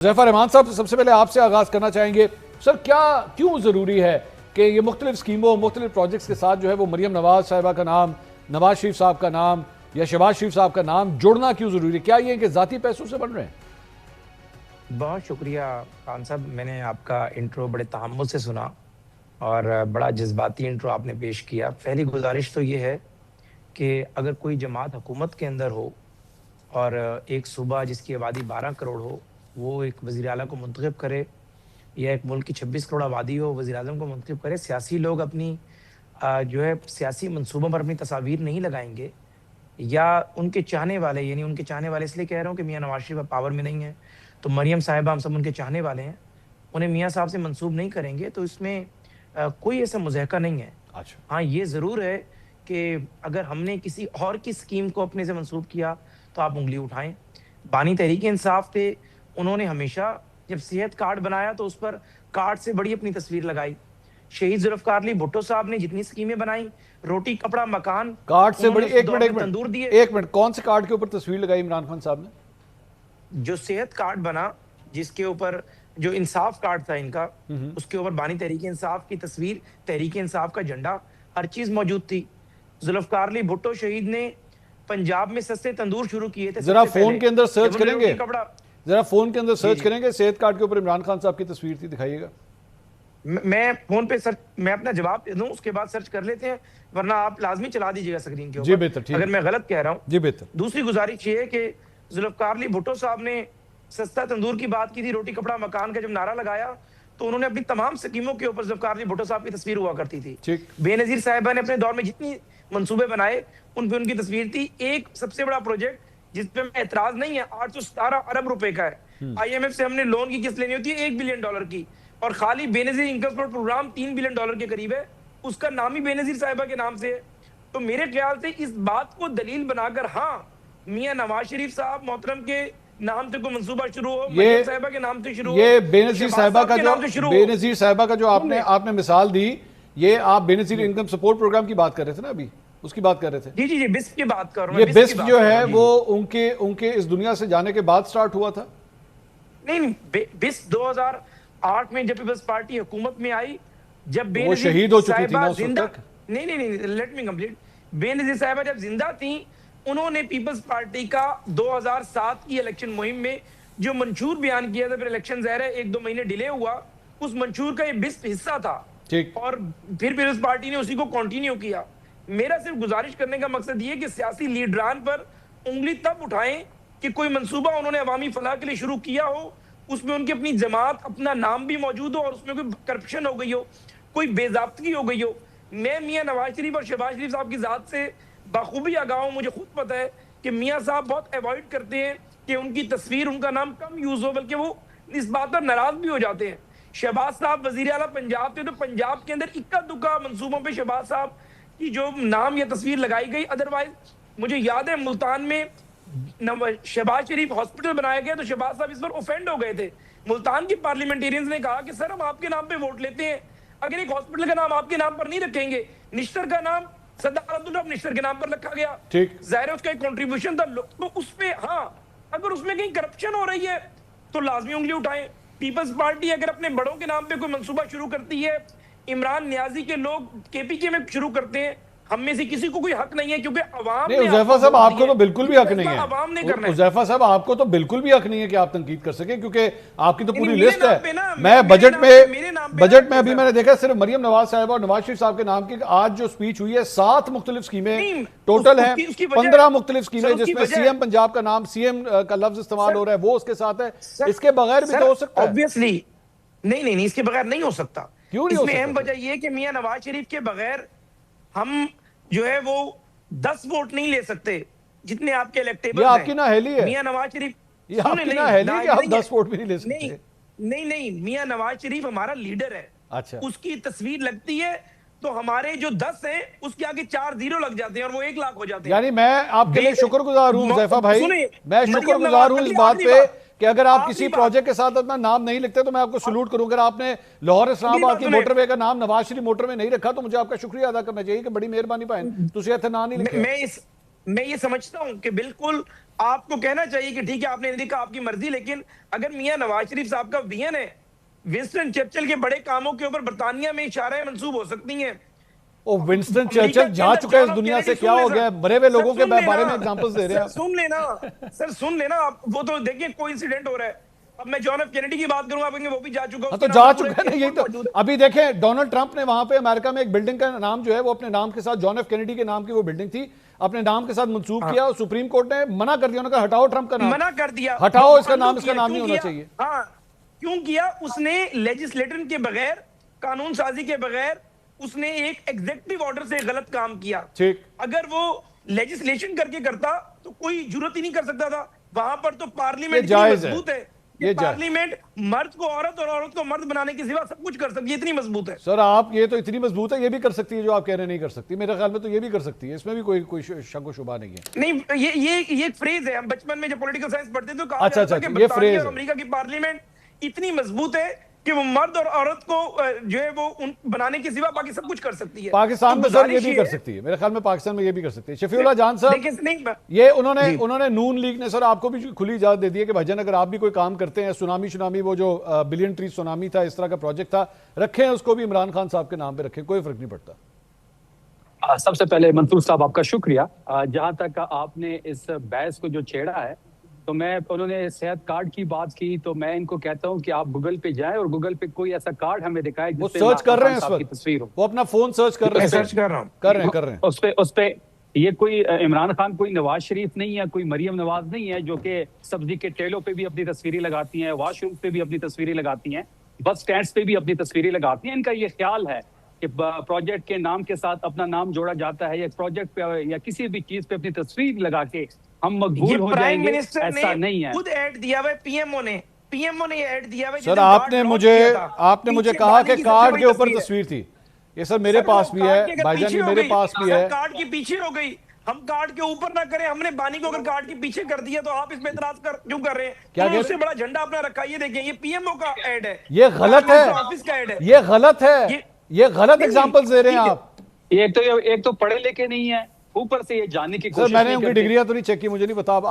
ज़फ़र रहमान साहब, सबसे पहले आपसे आगाज़ करना चाहेंगे सर, क्यों ज़रूरी है कि ये मुख्तलिफ स्कीमों मुख्तलिफ प्रोजेक्ट्स के साथ जो है वो मरियम नवाज़ साहिबा का नाम, नवाज शरीफ साहब का नाम या शहबाज शरीफ साहब का नाम जुड़ना क्यों ज़रूरी है? क्या ये कि ज़ाती पैसों से बन रहे हैं? बहुत शुक्रिया खान साहब, मैंने आपका इंट्रो बड़े तहम्मुल से सुना और बड़ा जज्बाती इंट्रो आपने पेश किया। पहली गुजारिश तो ये है कि अगर कोई जमात हुकूमत के अंदर हो और एक सूबा जिसकी आबादी 12 करोड़ हो, वो एक वज़ीर आला को मुंतखब करे, या एक मुल्क की 26 करोड़ आबादी हो, वज़ीर आज़म को मुंतखब करे। सियासी लोग अपनी जो है सियासी मंसूबों पर अपनी तस्वीर नहीं लगाएंगे, या उनके चाहने वाले, यानी उनके चाहने वाले इसलिए कह रहा हूँ कि मियाँ नवाज शरीफ अब पावर में नहीं है, तो मरियम साहिबा हम सब उनके चाहने वाले हैं, उन्हें मियाँ साहब से मंसूब नहीं करेंगे, तो इसमें कोई ऐसा मुज़ाहका नहीं है। अच्छा, हाँ, ये ज़रूर है कि अगर हमने किसी और की स्कीम को अपने से मंसूब किया, तो आप उँगली उठाएँ। बानी तहरीक-ए-इंसाफ थे, उन्होंने हमेशा जब सेहत कार्ड बनाया तो उस पर कार्ड से बड़ी अपनी तस्वीर लगाई। शहीद ज़ुल्फ़िकार अली भुट्टो साहब ने जितनी स्कीमें बनाई, रोटी, कपड़ा, मकान, कार्ड से बड़ी, उन्होंने उस दौर में तंदूर दिए। एक मिनट, कौन से कार्ड के ऊपर तस्वीर लगाई इमरान खान साहब ने? जो सेहत कार्ड बना, जिसके ऊपर जो इंसाफ कार्ड था इनका, उसके ऊपर बानी तहरीक इंसाफ की तस्वीर, तहरीक इंसाफ का झंडा, हर चीज मौजूद थी। जुल्फकार अली भुट्टो शहीद ने पंजाब में सस्ते तंदूर शुरू किए थे। जरा फोन के अंदर सर्च करेंगे, कपड़ा, जरा फोन के अंदर सर्च करेंगे, सेहत कार्ड के ऊपर इमरान खान साहब की तस्वीर थी, दिखाइएगा। मैं फोन पे सर्च, मैं अपना जवाब दे दूं, उसके बाद सर्च कर लेते हैं, वरना आप लाजमी चला दीजिएगा स्क्रीन के ऊपर। जी बेहतर, ठीक, अगर मैं गलत कह रहा हूं। जी बेहतर। दूसरी गुजारिश ये है कि जुल्फकार अली भुट्टो साहब ने सस्ता तंदूर की बात की थी, रोटी कपड़ा मकान का जब नारा लगाया, तो उन्होंने अपनी तमाम स्कीमों के ऊपर जुल्फकार अली भुट्टो साहब की तस्वीर हुआ करती थी। ठीक, बेनजीर साहिबा ने अपने दौर में जितनी मंसूबे बनाए, उन पे उनकी तस्वीर थी। एक सबसे बड़ा प्रोजेक्ट जिसपे मैं एतराज नहीं है, 817 अरब रुपए का है। IMF से हमने लोन की किस्त लेनी होती है $1 बिलियन की, और खाली Benazir income support program $3 billion के करीब है, उसका नाम ही बेनजीर साहिबा के नाम से है। तो मेरे ख्याल से इस बात को दलील बनाकर, हाँ, मियां नवाज शरीफ साहब मोहतरम के नाम से कोई मंसूबा शुरू हो, मरियम साहिबा के नाम से शुरू हो, ये बेनजीर साहिबा का जो आपने मिसाल दी, ये आप बेनजीर इनकम सपोर्ट प्रोग्राम की बात कर रहे थे ना, अभी उसकी बात कर रहे थे। जी जी जी, बिस्क की बात कर रहा हूं। ये बिस्क जो है वो उनके इस दुनिया से जाने के बाद स्टार्ट हुआ था? नहीं, बिस्क 2008 में जब पीपल्स पार्टी हुकूमत में आई, जब वो शहीद हो चुकी थी ना उस वक्त तक। नहीं, लेट मी कंप्लीट। बेनजीर साहिबा जब जिंदा थी, उन्होंने पीपल्स पार्टी का 2007 की इलेक्शन मुहिम में जो मंशूर बयान किया था, फिर इलेक्शन ज़ाहिर है 1-2 महीने डिले हुआ, उस मंशूर का ये बिस्क हिस्सा था। ठीक, और फिर पीपल्स पार्टी ने उसी को कंटिन्यू किया। मेरा सिर्फ गुजारिश करने का मकसद ये कि सियासी लीडरान पर उंगली तब उठाएं कि कोई मंसूबा उन्होंने अवामी फलाह के लिए शुरू किया हो, उसमें उनकी अपनी जमात, अपना नाम भी मौजूद हो, और उसमें कोई करप्शन हो गई हो, कोई बेजाब्तगी हो गई हो। मैं मियां नवाज शरीफ और शहबाज शरीफ साहब की जात से बखूबी आगाह हूं। मुझे खुद पता है कि मियां साहब बहुत अवॉइड करते हैं कि उनकी तस्वीर, उनका नाम कम यूज हो, बल्कि वो इस बात पर नाराज भी हो जाते हैं। शहबाज साहब वजीर आला पंजाब थे, तो पंजाब के अंदर इक्का दुक्का मंसूबों पर शहबाज साहब की जो नाम या तस्वीर लगाई गई। अदरवाइज मुझे याद है मुल्तान में शहबाज शरीफ हॉस्पिटल बनाया गया, तो शहबाज साहब इस पर ऑफेंड हो गए थे। मुल्तान के पार्लियामेंटेरियंस ने कहा कि सर, हम आपके नाम पे वोट लेते हैं, अगर एक हॉस्पिटल का नाम आपके नाम पर नहीं रखेंगे। निश्तर का नाम सरदार अब्दुल निश्तर के नाम पर रखा गया, ठीक, जाहिर है उसका एक कंट्रीब्यूशन था। तो उस पे, हाँ, अगर उसमें कहीं करप्शन हो रही है तो लाजमी उंगली उठाएं। पीपल्स पार्टी अगर अपने बड़ों के नाम पे कोई मंसूबा शुरू करती है, इमरान नियाजी के लोग KPK में शुरू करते हैं, हम में से किसी को कोई हक नहीं है, क्योंकि अवाम ने उज़ैफा साहब, आपको तो बिल्कुल भी हक नहीं है। अवाम ने करना है। उज़ैफा साहब, आपको तो बिल्कुल भी हक नहीं है कि आप तंकीद कर सके, क्योंकि आपकी तो पूरी लिस्ट है। मैं बजट में अभी मैंने देखा सिर्फ मरियम नवाज साहिबा और नवाज शरीफ साहब के नाम की आज जो स्पीच हुई है, 7 मुख्तलिफ स्कीमें टोटल हैं, 15 मुख्तलिफ स्कीमें, जिसमें CM पंजाब का नाम, CM का लफ्ज इस्तेमाल हो रहा है, वो उसके साथ है। इसके बगैर भी तो हो सकता है। ऑब्वियसली नहीं, इसके बगैर नहीं हो सकता। क्यों नहीं हो सकता? इसमें अहम वजह यह है कि मियां नवाज शरीफ के बगैर हम जो है वो 10 वोट नहीं ले सकते जितने आपके इलेक्टेबल हैं। आपकी नाअहली है मियां नवाज शरीफ, ये आपकी नाअहली है कि आप 10 वोट भी नहीं ले सकते। नहीं, मियां नवाज शरीफ हमारा लीडर है। अच्छा, उसकी तस्वीर लगती है तो हमारे जो 10 हैं उसके आगे 4 जीरो लग जाते हैं और वो 1 लाख हो जाते हैं। यानी मैं आपके लिए शुक्रगुजार हूं ज़ैफा भाई, मैं शुक्रगुजार हूं इस बात पे कि अगर आप किसी प्रोजेक्ट के साथ अपना नाम नहीं लिखते तो मैं आपको सलूट करूं। अगर आपने लाहौर इस्लामाबाद की मोटरवे का नाम नवाज शरीफ मोटरवे नहीं रखा तो मुझे आपका शुक्रिया अदा करना चाहिए कि बड़ी मेहरबानी भाई, तुझे इतना नहीं लिखे। मैं ये समझता हूं कि बिल्कुल आपको कहना चाहिए कि ठीक है आपने नहीं देखा, आपकी मर्जी, लेकिन अगर मियां नवाज शरीफ साहब का विजन है, विंस्टन चर्चिल के बड़े कामों के ऊपर बरतानिया में इशाराएं मंसूब हो सकती हैं। ओ विंस्टन चर्चिल जा चुका है इस दुनिया से, क्या हो गया? मरे हुए लोगों के बारे में एग्जांपल्स दे रहे हैं। सुन लेना सर, सुन लेना आप, वो तो देखिए कोई इंसिडेंट हो रहा है। अब मैं जॉन एफ कैनेडी की बात करूंगा, आप वो भी जा चुका, तो जा चुका है ना, यही तो। अभी देखें डोनाल्ड ट्रंप ने वहां पे अमेरिका में एक बिल्डिंग का नाम जो है वो अपने नाम के साथ, जॉन एफ कैनेडी के नाम की वो बिल्डिंग थी, अपने नाम के साथ मंसूब किया और सुप्रीम कोर्ट ने मना कर दिया, उन्होंने कहा हटाओ ट्रंप का नाम, मना कर दिया, हटाओ इसका नाम, इसका नाम नहीं होना चाहिए। हाँ, क्यों किया? उसने लेजिस्लेटर के बगैर, कानून साजी के बगैर उसने एक एग्जीक्यूटिव ऑर्डर से गलत काम किया। ठीक, अगर वो लेजिस्लेशन करके करता तो कोई जरूरत ही नहीं कर सकता था। वहां पर तो पार्लियामेंट मजबूत है, ये पार्लियामेंट मर्द को औरत और औरत को मर्द बनाने के सिवा सब कुछ कर सकती है, इतनी मजबूत है। सर आप ये तो इतनी मजबूत है, ये भी कर सकती है जो आप कह रहे नहीं कर सकती, मेरे ख्याल में तो ये भी कर सकती है, इसमें भी कोई शक व शुबा नहीं है। नहीं, ये एक फ्रेज है, हम बचपन में जब पॉलिटिकल साइंस पढ़ते थे तो कहा अच्छा, जाता है कि ये फ्रेज अमेरिका की पार्लियामेंट इतनी मजबूत है कि वो मर्द और औरत को जो है वो बनाने के सिवा बाकी सब कुछ कर सकती है। पाकिस्तान में सर ये भी कर सकती है, मेरे ख्याल में पाकिस्तान में ये भी कर सकती है। शफीउल्लाह जान साहब, ये उन्होंने नून लीग ने सर आपको भी खुली इजाजत दे दी है कि भाईजान अगर आप भी कोई काम करते हैं, सुनामी वो जो बिलियन ट्री सुनामी था, इस तरह का प्रोजेक्ट था, रखें उसको भी इमरान खान साहब के नाम पे रखें, कोई फर्क नहीं पड़ता। सबसे पहले मंसूर साहब आपका शुक्रिया। जहां तक आपने इस बहस को जो छेड़ा है, तो उन्होंने सेहत कार्ड की बात की, तो मैं इनको कहता हूं कि आप गूगल पे जाएं और गूगल पे कोई ऐसा कार्ड हमें दिखाए वो सर्च कर रहे हैं, इस वक्त तस्वीर हो, वो अपना फोन सर्च कर रहे हैं, सर्च कर रहे हैं उस पे ये कोई इमरान खान कोई नवाज शरीफ नहीं है, कोई मरियम नवाज नहीं है जो कि सब्जी के ठेलों पे भी अपनी तस्वीरें लगाती हैं, वॉशरूम पे भी अपनी तस्वीरें लगाती हैं, बस स्टैंड्स पे भी अपनी तस्वीरें लगाती हैं। इनका ये ख्याल है कि प्रोजेक्ट के नाम के साथ अपना नाम जोड़ा जाता है, या प्रोजेक्ट पे या किसी भी चीज पे अपनी तस्वीर लगा के हम मकबूल हो जाएंगे, ऐसा नहीं है। खुद ऐड दिया हुआ पीएमओ ने ऐड दिया हुआ। सर आपने मुझे कहा कि कार्ड के ऊपर तस्वीर थी, ये सर मेरे पास भी है भाईजान, मेरे पास भी है। कार्ड के पीछे हो गई, हम कार्ड के ऊपर ना करें, हमने बानी को अगर कार्ड के पीछे कर दिया तो आप इसमें इतराज क्यों कर रहे हैं? क्या उससे बड़ा झंडा अपना रखा, ये देखें, ये पीएमओ का ऐड है, ये गलत है, ऑफिस का ऐड है, ये गलत है, ये गलत एग्जांपल्स दे रहे हैं आप। एक तो पढ़े लिखे नहीं है, ऊपर से ये जानने की कोशिश। सर मैंने उनकी डिग्रियां तो नहीं चेक की, मुझे नहीं पता, आप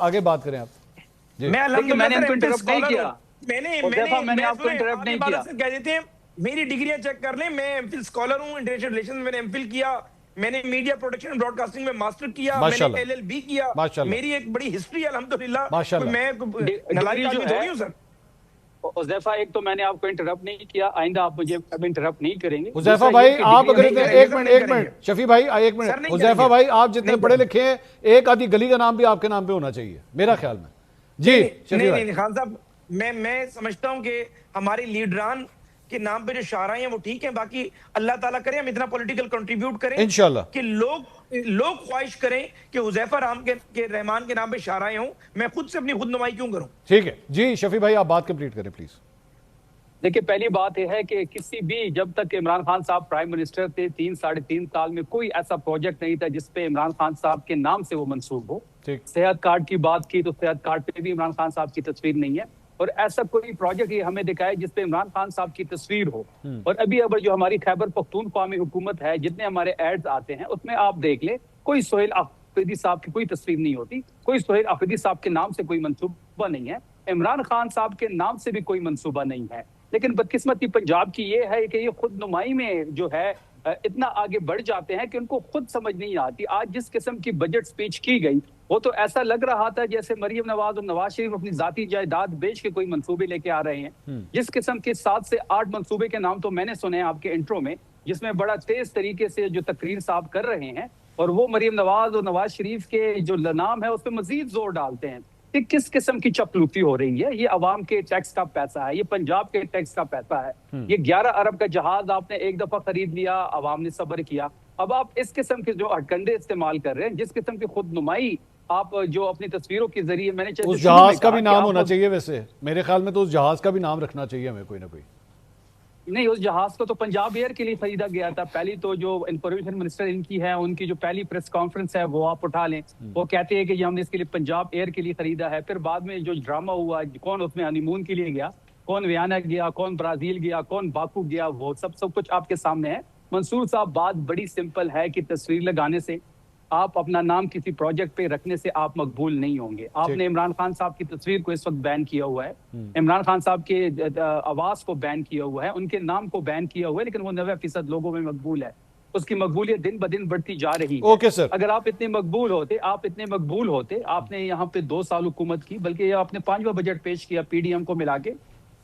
आगे बात करें आप जी। मैंने आपको इंटरप्ट नहीं किया, मैंने आपको इंटरप्ट नहीं किया। कह देते हैं मेरी डिग्रियां चेक कर लें, मैं एमफिल स्कॉलर हूं, इंटरनेशनल रिलेशंस मैंने एमफिल किया, मैंने मीडिया प्रोडक्शन एंड ब्रॉडकास्टिंग में मास्टर किया, मैंने एलएलबी किया, मेरी एक बड़ी हिस्ट्री है अल्हम्दुलिल्लाह। मैं नलायक आदमी थोड़ी हूं सर। हुज़ैफा, एक तो मैंने आपको इंटरप्ट नहीं किया, आइंदा आप मुझे अब इंटरप्ट नहीं करेंगे। हुज़ैफा भाई आप अगर एक मिनट शफी भाई एक मिनट, हुज़ैफा भाई आप जितने पढ़े लिखे हैं, एक आधी गली का नाम भी आपके नाम पे होना चाहिए मेरा ख्याल में जी। नहीं खान साहब, मैं समझता हूं कि हमारे लीडरान के नाम पे जो शायराएं हैं वो ठीक है, बाकी अल्लाह ताला करे हम इतना पॉलिटिकल कंट्रीब्यूट करें इंशाल्लाह कि लोग ख्वाहिश करें कि हुज़ैफा रहमान के नाम पे शायराएं हों, मैं खुद से अपनी खुद नुमाई क्यों करूं? ठीक है जी शफी भाई, आप बात कंप्लीट करें प्लीज। देखिए, पहली बात यह है कि किसी भी, जब तक इमरान खान साहब प्राइम मिनिस्टर थे 3-3.5 साल में कोई ऐसा प्रोजेक्ट नहीं था जिसपे इमरान खान साहब के नाम से वो मंसूब हो। सेहत कार्ड की बात की तो सेहत कार्ड पे भी इमरान खान साहब की तस्वीर नहीं है, और ऐसा कोई प्रोजेक्ट ये हमें दिखाए जिसपे इमरान खान साहब की तस्वीर हो। और अभी अब जो हमारी खैबर पख्तूनख्वा में हुकूमत है, जितने हमारे एड्स आते हैं उसमें आप देख ले, कोई सोहेल आफरीदी साहब की कोई तस्वीर नहीं होती, कोई सोहेल आफरीदी साहब के नाम से कोई मंसूबा नहीं है, इमरान खान साहब के नाम से भी कोई मंसूबा नहीं है। लेकिन बदकिस्मती पंजाब की ये है कि ये खुद नुमाई में जो है इतना आगे बढ़ जाते हैं कि उनको खुद समझ नहीं आती। आज जिस किस्म की बजट स्पीच की गई, वो तो ऐसा लग रहा था जैसे मरियम नवाज और नवाज शरीफ अपनी जाती जायदाद बेच के कोई मंसूबे लेके आ रहे हैं। जिस किस्म के 7 से 8 मंसूबे के नाम तो मैंने सुने हैं आपके इंट्रो में, जिसमें बड़ा तेज तरीके से जो तकरीर साहब कर रहे हैं, और वो मरियम नवाज और नवाज शरीफ के जो नाम है उस पर मजीद जोर डालते हैं। कि किस किस्म की चपलूती हो रही है? ये अवाम के टैक्स का पैसा है, ये पंजाब के टैक्स का पैसा है। ये 11 अरब का जहाज आपने एक दफा खरीद लिया, अवाम ने सब्र किया, अब आप इस किस्म के जो हटकंडे इस्तेमाल कर रहे हैं, जिस किस्म की खुद नुमाई आप जो अपनी तस्वीरों के जरिए, मैंने उस जहाज का भी नाम होना चाहिए, वैसे मेरे ख्याल में तो उस जहाज का भी नाम रखना चाहिए हमें कोई ना कोई। नहीं, उस जहाज को तो पंजाब एयर के लिए खरीदा गया था। पहली तो जो इंफॉर्मेशन मिनिस्टर इनकी है, उनकी जो पहली प्रेस कॉन्फ्रेंस है वो आप उठा लें, वो कहते हैं कि हमने इसके लिए पंजाब एयर के लिए खरीदा है। फिर बाद में जो ड्रामा हुआ, कौन उसमें हनीमून के लिए गया, कौन वियना गया, कौन ब्राजील गया, कौन बाकू गया, वो सब कुछ आपके सामने है। मंसूर साहब, बात बड़ी सिंपल है कि तस्वीर लगाने से आप अपना नाम किसी प्रोजेक्ट पे रखने से आप मकबूल नहीं होंगे। आपने इमरान खान साहब की तस्वीर को इस वक्त बैन किया हुआ है, इमरान खान साहब के आवाज को बैन किया हुआ है, उनके नाम को बैन किया हुआ है, लेकिन वो 90% लोगों में मकबूल है। उसकी मकबूलियत दिन ब दिन बढ़ती जा रही है। ओके सर, अगर आप इतने मकबूल होते, आपने यहाँ पे 2 साल हुकूमत की, बल्कि आपने 5वां बजट पेश किया पीडीएम को मिला के,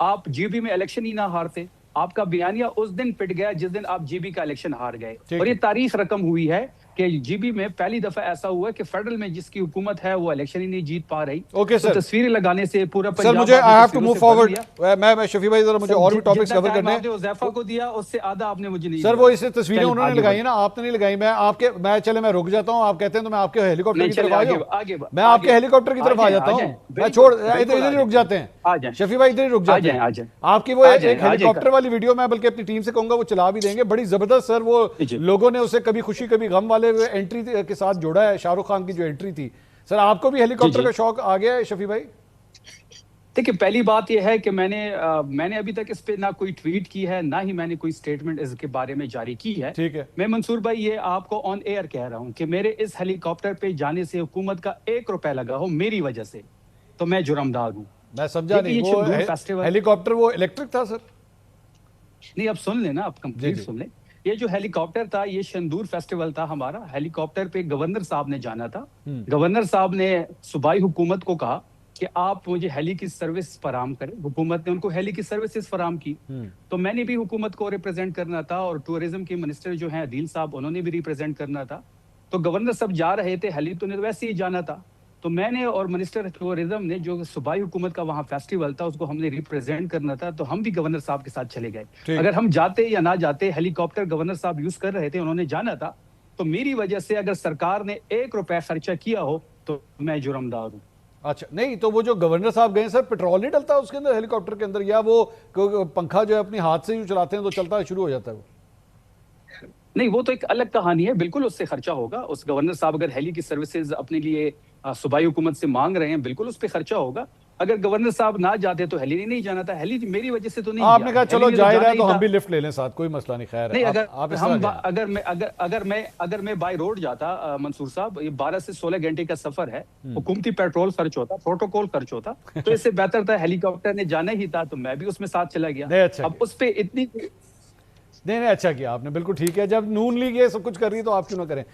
आप जीबी में इलेक्शन ही ना हारते। आपका बयानिया उस दिन पिट गया जिस दिन आप जीबी का इलेक्शन हार गए। और ये तारीख रकम हुई है कि जीबी में पहली दफा ऐसा हुआ कि फेडरल में जिसकी हुकूमत है वो इलेक्शन ही नहीं जीत पा रही। ओके सर, तो तस्वीरें लगाने से पूरा सर मुझे I have to move forward. मैं शफी भाई जरा मुझे और भी टॉपिक्स कवर करने हैं। उज़ैफा को दिया उससे आधा आपने मुझे नहीं सर, वो इसे तस्वीरें उन्होंने लगाई है ना, आपने नहीं लगाई। मैं रुक जाता हूँ, आप कहते हैं तो मैं आपके हेलीकॉप्टर की तरफ आ जाऊँ, मैं आपके हेलीकॉप्टर की तरफ आ जाता हूँ। मैं छोड़ इधर ही रुक जाते हैं, शफी भाई इधर ही रुक जाते हैं। आपकी वो एक हेलीकॉप्टर वाली वीडियो मैं बल्कि अपनी टीम से कहूंगा वो चला भी देंगे, बड़ी जबरदस्त सर। वो लोगों ने उसे कभी खुशी कभी गम वाले एंट्री के साथ जोड़ा है, शाहरुख खान की जो एंट्री थी। सर आपको भी हेलीकॉप्टर का शौक आ गया है शफी भाई? देखिए, पहली बात यह है कि मैंने अभी तक इस पे ना कोई ट्वीट की है, ना ही मैंने कोई स्टेटमेंट इसके बारे में जारी की है। ठीक है, मैं मंसूर भाई ये आपको ऑन एयर कह रहा हूं कि मेरे इस हेलीकॉप्टर पे जाने से हुकूमत का 1 रुपया लगा हो मेरी वजह से, तो मैं जुर्मदार हूं। मैं समझा नहीं, वो हेलीकॉप्टर वो इलेक्ट्रिक था सर? नहीं, अब सुन लेना, आप कंप्लीट सुन ले। ये जो हेलीकॉप्टर था, ये शंदूर फेस्टिवल था हमारा। हेलीकॉप्टर पे गवर्नर साहब ने जाना था। गवर्नर साहब ने सूबाई हुकूमत को कहा कि आप मुझे हेली की सर्विस फराम करें। हुकूमत ने उनको हेली की सर्विसेज फराम की। तो मैंने भी हुकूमत को रिप्रेजेंट करना था, और टूरिज्म के मिनिस्टर जो हैं अदील साहब, उन्होंने भी रिप्रेजेंट करना था। तो गवर्नर साहब जा रहे थे, हेली तो वैसे ही जाना था। तो मैंने और मिनिस्टर टूरिज्म ने, जो सूबाई हुकूमत का वहां फेस्टिवल था, उसको हमने रिप्रेजेंट करना था, तो हम भी गवर्नर साहब के साथ चले गए। अगर हम जाते या ना जाते, हेलीकॉप्टर गवर्नर साहब यूज कर रहे थे, उन्होंने जाना था, तो मेरी वजह से अगर सरकार ने 1 रुपया खर्चा किया हो तो मैं जुर्मदार हूँ। अच्छा, नहीं तो वो जो गवर्नर साहब गए सर, पेट्रोल नहीं डलता उसके अंदर हेलीकॉप्टर के अंदर, या वो पंखा जो है अपनी हाथ से ही चलाते हैं तो चलता है, शुरू हो जाता है वो? नहीं, वो तो एक अलग कहानी है। बिल्कुल उससे खर्चा होगा। उस गवर्नर साहब अगर हेली की सर्विसेज अपने लिए सूबाई हुकूमत से मांग रहे हैं, बिल्कुल उस पर खर्चा होगा। अगर गवर्नर साहब ना जाते तो हेली नहीं जाना था। हेली मेरी वजह से तो नहीं। आपने कहा चलो जाहिर है तो हम भी लिफ्ट ले लें साथ, कोई मसला नहीं। खैर नहीं, अगर मैं बाय रोड जाता मंसूर साहब, ये 12 से 16 घंटे का सफर है, हुकूमती पेट्रोल खर्च होता, प्रोटोकॉल खर्च होता, तो इससे बेहतर था हेलीकॉप्टर ने जाना ही था तो मैं भी उसमें साथ चला गया। अच्छा, अब उस पर इतनी नहीं अच्छा किया आपने, बिल्कुल ठीक है। जब नून लीग ये सब कुछ कर रही है तो आप क्यों ना करें।